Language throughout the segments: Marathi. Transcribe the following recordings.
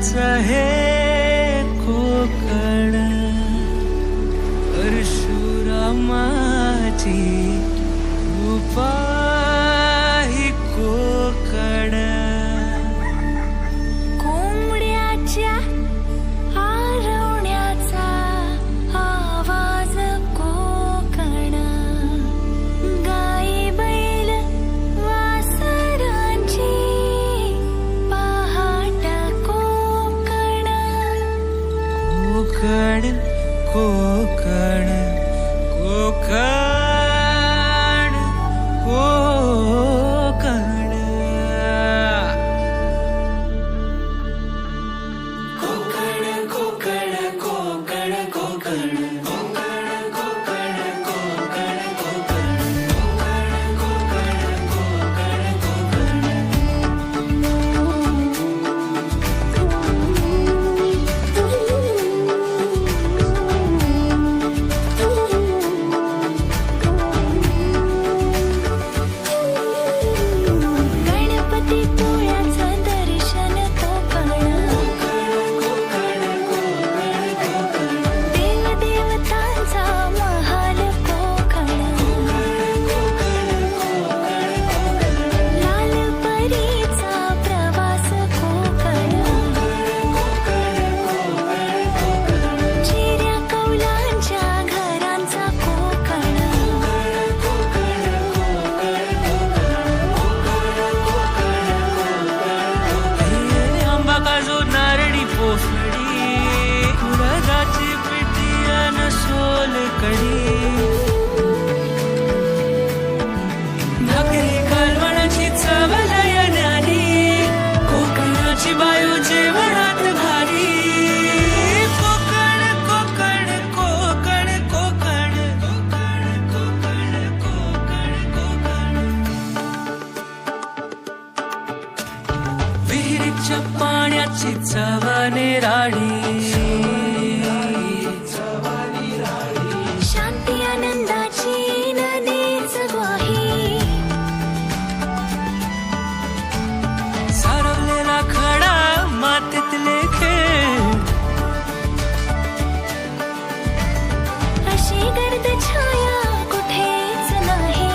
हे कोकण परशुरामाची कृपा ही कोकण कोंबड्याच्या आरवण्याचा आवाज कोकण गाई बैल वासरांची पहाट कोकण कोकण कोकण कोकण कोकण कोकण कोकण कोकण गणपतीपुळ्याचं दर्शन कोकण देवदेवतांचा महाल कोकण लालपरीचा प्रवास कोकण चिऱ्या कौलांच्या घरांचा कोकण आंबा काजू नारळी पोफळी उडदाची पिठी अन सोलकढी भाकरी कालवणाची चव लय न्यारी कोकणाची बायू जेवणात भारी कोकण कोकण कोकण कोकण कोकण कोकण कोकण विहिरीच्या पाण्याची चव निराळी शांती आनंदाची नदीच ग्वाही सारवलेला खडा मातीतले खेळ अशी गर्द छाया कुठेच नाही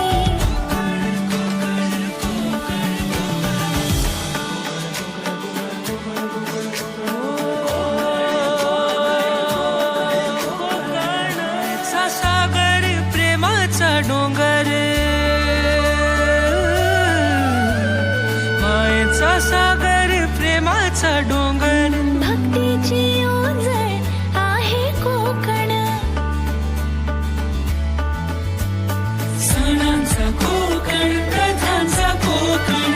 कोकणचा सागर प्रेमाचा डोंगर मायेचा सागर प्रेमाचा डोंगर भक्तीची ओंजळ आहे कोकण सणांचा कोकण प्रथांचा कोकण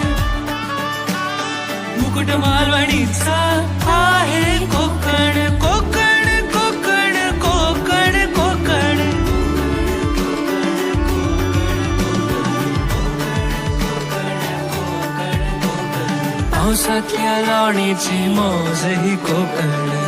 मुकुट मालवणीचा आहे कोकण कोकण कोकण कोकण कोकण पावसातल्या लावणीची मौज ही कोकण